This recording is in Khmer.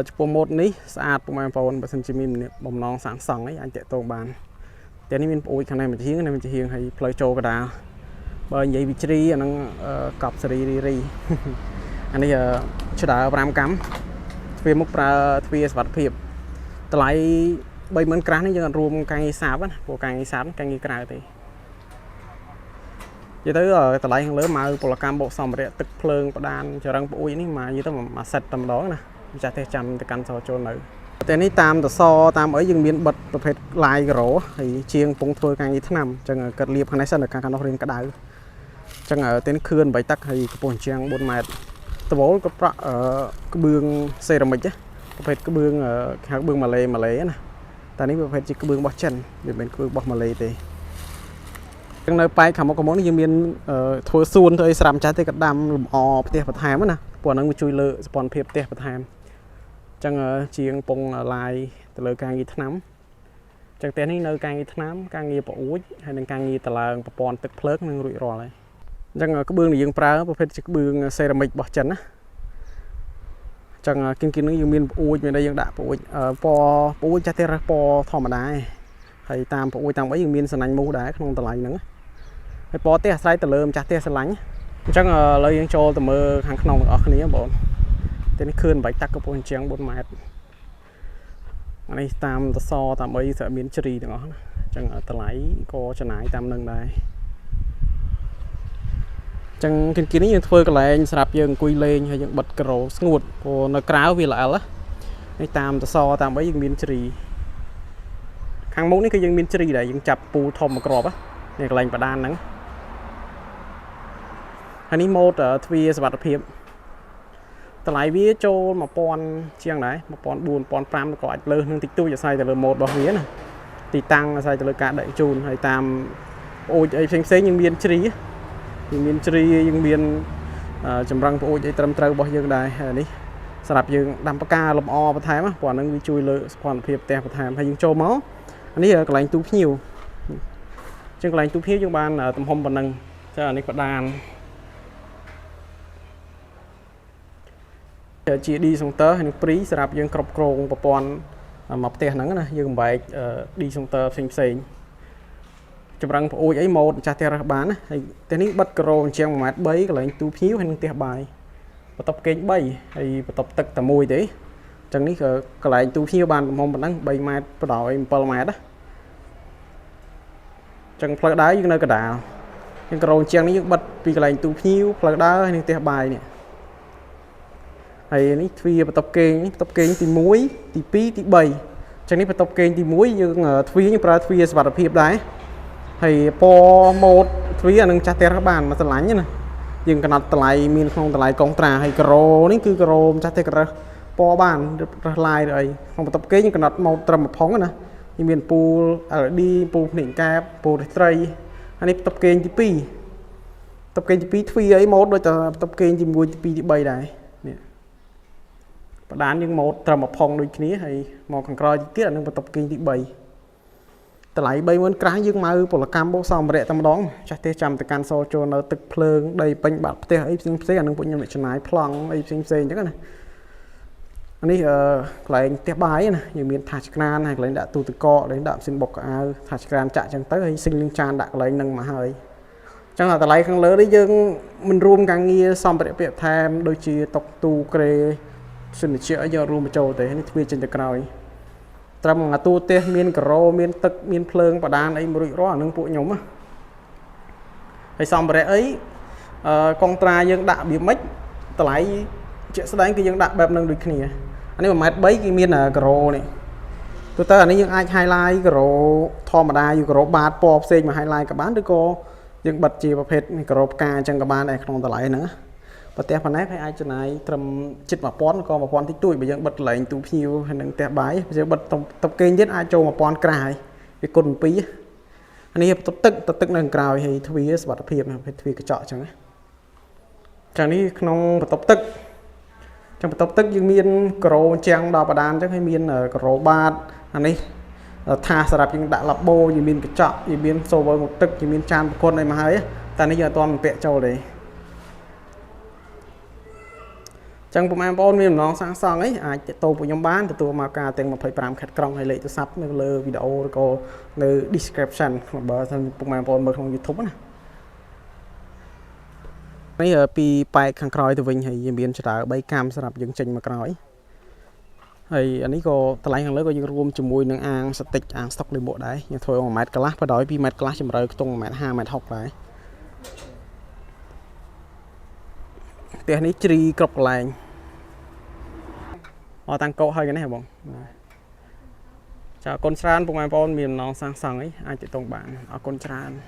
ចំពោះម៉ូតនេះស្អាតពុកម៉ែបងប្អូនបើសិនជាមានបំណងសាងសង់អីអាចតាក់ទងបានតែនេះមានប្អូនខាងនេះមួយជាងនេះមួយជាងហើយផ្លូវចូលកដាលបើនិយាយវិជ្រីអាហ្នឹងកប់សេរីរីអានេះឆ្ដើ5កម្មទ្វារមុខប្រើទ្វារសុវត្ថិភាពតម្លៃ30000ក្រាស់នេះយើងអត់រួមការងារសាបណាព្រោះការងារសាបការងារក្រៅទេនិយាយទៅតម្លៃខាងលើម៉ៅពលកម្មបូកសម្ភារៈទឹកភ្លើងផ្ដានចរឹងប្អូននេះមកនិយាយទៅមួយសេតតែម្ដងណាម្ចាស់ទេចាំទៅកាន់សចូលនៅតែនេះតាមតសតាមអីយើងមានបិទប្រភេទឡាយក្រោហើយជាងពងធ្វើការងារឆ្នាំអញ្ចឹងកាត់លាបខាងនេះសិនខាងនោះរៀងក្តៅអញ្ចឹងតែនេះខឿន8ទឹកហើយកម្ពស់ជាង4ម៉ែត្រដបូលក៏ប្រក់ក្បឿងសេរ៉ាមិចប្រភេទក្បឿងហៅក្បឿងម៉ាឡេណាតែនេះប្រភេទជាក្បឿងរបស់ចិនវាមិនមែនក្បឿងរបស់ម៉ាឡេទេចឹងនៅប៉ែកខាងមុខនេះយើងមានធ្វើសួនធ្វើអីស្រាប់ចាស់ទេក៏ដាំលម្អផ្ទះបន្ថែមណាព្រោះហ្នឹងវាជួយលើកសម្ព័ន្ធភាពផ្ទះបន្ថែមចឹងជាងពងឡាយទៅលើការងារឆ្នាំចឹងផ្ទះនេះនៅការងារឆ្នាំការងារប្រអួចហើយនឹងការងារតឡើងប្រព័ន្ធទឹកភ្លើងនឹងរួចរាល់ហើយចឹងក្បឿងដែលយើងប្រើប្រភេទជាក្បឿងសេរ៉ាមិចរបស់ចិនណាចឹងគៀងនេះយើងមានប្រអួចមានអីយើងដាក់ប្រអួចពណ៌ប្រអួចចាស់ទេរ៉េពណ៌ធម្មតាហើយតាមប្រអួចតាមអីយើងមានសណាញ់មូសដែរក្នុងតម្លៃហ្នឹងហើយពណ៌ទេអាស្រ័យទៅលើម្ចាស់ទេស្រឡាញ់អញ្ចឹងឥឡូវយើងចូលទៅមើលខាងក្នុងទាំងអស់គ្នាបងតែនេះខឿន8ទឹកកម្ពស់ជាង4ម៉ែត្រអានេះតាមតសតាមអីស្រាប់មានជ្រីទាំងអស់ណាអញ្ចឹងតម្លៃក៏ចំណាយតាមនឹងដែរអញ្ចឹងគៀននេះយើងធ្វើកន្លែងសម្រាប់យើងអង្គុយលេងហើយយើងបិទក្រូស្ងួតព្រោះនៅក្រៅវាល្អិលនេះតាមតសតាមអីយើងមានជ្រីខាងមុខនេះគឺយើងមានជ្រីដែរយើងចាប់ពូលធំមកក្របនេះកន្លែងបដានហ្នឹងហើយនេះម៉ូតទ្វារសុវត្ថិភាពតម្លៃវាចូល1000ជាងដែរ1400 1500ក៏អាចលើសនឹងតិចតួចអាស្រ័យទៅលើម៉ូតរបស់វាណាទីតាំងអាស្រ័យទៅលើការដឹកជូនហើយតាមប្អូចអីផ្សេងយើងមានជ្រីយើងមានចម្រឹងប្អូចអីត្រឹមត្រូវរបស់យើងដែរហើយនេះសម្រាប់យើងដាំផ្កាលម្អបន្ថែមព្រោះអានឹងវាជួយលើកសុខភាពផ្ទះបន្ថែមហើយយើងចូលមកអានេះកន្លែងទូភ្ញៀវចឹងកន្លែងទូភ្ញៀវយើងបានទំហំប៉ុណ្ណឹងចាអានេះបដានGD សុងទ័រហើយនឹងព្រីសម្រាប់យើងគ្រប់គ្រងប្រព័ន្ធមកផ្ទះហ្នឹងណាយើងបំបែក D សុងទ័រផ្សេងចម្រឹងប្អូចអីម៉ូតម្ចាស់ផ្ទះរើសបានណាហើយផ្ទះនេះបិទក្រោជាង 1.3 ម៉ែត្រកន្លែងទូភ្ញៀវហើយនឹងផ្ទះបាយបន្ទប់គេង3ហើយបន្ទប់ទឹកតែមួយទេអញ្ចឹងនេះក៏កន្លែងទូភ្ញៀវបានទំហំប៉ុណ្ណឹង3ម៉ែត្របដ 7 ម៉ែត្រណាអញ្ចឹងផ្លូវដើរយើងនៅកណ្ដាលយើងក្រោជាងនេះយើងបិទពីកន្លែងទូភ្ញៀវផ្លូវដើរហើយនឹងផ្ទះបាយនេះហើយនេះទ្វារបន្ទប់គេងនេះបន្ទប់គេងទី1ទី2ទី3អញ្ចឹងនេះបន្ទប់គេងទី1យើងទ្វារយើងប្រើទ្វារសុវត្ថិភាពដែរហើយពណ៌ម៉ូតទ្វារអានឹងចាស់តែរបានមកស្រឡាញ់ណាយើងកំណត់តម្លៃមានក្នុងតម្លៃកុងត្រាហើយក្រោនេះគឺក្រោម្ចាស់តែរើសពណ៌បានរើសឡាយឬអីក្នុងបន្ទប់គេងយើងកំណត់ម៉ូតត្រឹម1ផុងណាយើងមានពូល LED ពូលភ្នែកកែបពូលរាត្រីហើយនេះបន្ទប់គេងទី2បន្ទប់គេងទី2ទ្វារអីម៉ូតដូចតែបន្ទប់គេងទី1ទី2ទី3ដែរនេះបដានយើងម៉ូតត្រឹម1ផុងដូចគ្នាហើយមកខាងក្រោយទៀតអានឹងបន្ទប់គេងទី3តម្លៃ30000ក្រាស់យើងមកពលកម្មបោកសម្ភារៈតែម្ដងចាស់ទេចាំទៅកាន់សល់ចូលនៅទឹកភ្លើងដីពេញបាក់ផ្ទះអីផ្សេងអានឹងពួកខ្ញុំអ្នកចំណាយប្លង់អីផ្សេងអញ្ចឹងណាអានេះកន្លែងផ្ទះបាយណាយើងមានថាសច្ក្រានហើយកន្លែងដាក់ទូទឹកកកកន្លែងដាក់ម៉ាស៊ីនបុកកៅអៅថាសច្ក្រានចាក់អញ្ចឹងទៅហើយស៊ីងនឹងចានដាក់កន្លែងហ្នឹងមកហើយអញ្ចឹងតម្លៃខាងលើនេះយើងមិនរួមការងារសម្ភារៈពាក្យថែមដូចជាតុទូក្រេសិនជាយករួមបញ្ចូលទេនេះទ្វារចេញទៅក្រោយត្រឹមអាទូផ្ទះមានការ៉ូមានទឹកមានភ្លើងបដានអីមួយរួចរាល់អានឹងពួកខ្ញុំណាហើយសម្ភារៈអីកុងត្រាយើងដាក់វាមិនតម្លៃជាក់ស្ដែងគឺយើងដាក់បែបហ្នឹងដូចគ្នាអានេះ1.3 ម៉ែត្រគឺមានការ៉ូនេះទៅអានេះយើងអាច highlight ការ៉ូធម្មតាយូការ៉ូបាតពណ៌ផ្សេងមក highlight ក៏បានឬក៏យើងបិទជាប្រភេទការ៉ូផ្កាអញ្ចឹងក៏បានដែរក្នុងតម្លៃហ្នឹងប្រទេសប៉ុណ្ណេះហើយអាចចំណាយត្រឹមជិត1000ក៏1000តិចតួចបើយើងបិទកន្លែងទូភ្ញៀវហើយនឹងផ្ទះបាយបើយើងបិទតុបគេងទៀតអាចចូល1000ក្រាស់ហើយវាគុណ2អានេះតុបទឹកនៅក្រោយហើយទ្វារសុវត្ថិភាពទ្វារកញ្ចក់អញ្ចឹងណាចានេះក្នុងបន្ទប់ទឹកចឹងបន្ទប់ទឹកយើងមានការ៉ូជាងដល់បដានអញ្ចឹងហើយមានការ៉ូបាតអានេះថាសម្រាប់យើងដាក់ឡាបូយើងមានកញ្ចក់យើងមានសូវឺងទឹកយើងមានចានប្រគុណអីមកហើយតែនេះយើងអត់ទាន់ពាក់ចូលទេ Chẳng bộ em bọn mình nó sang sang ấy ai tô của nhóm bán từ tôi mà cả tiền 25 khát krong hay lệ tôi sắp nó lơ video có lơ description mà bờ thân bộ em bọn mở trong YouTube nè mấy ở pi bài khang kroi từ vinh hay miền trả bay cam sập dựng trình mà kroi hay anh ấy có tờ lại hàng lớn có những room chùm mùi nâng ăn stick ăn stock lên bộ đấy nhưng thôi mà mét class và đói pi mét class chùm rồi tung mét 2 mét học đấy tiền này tri cọc lại họ tăng câu hơi cái này hả bọn chào con san bụng ai bon miền nó sang sằng ấy ai chỉ tông bạn ở con san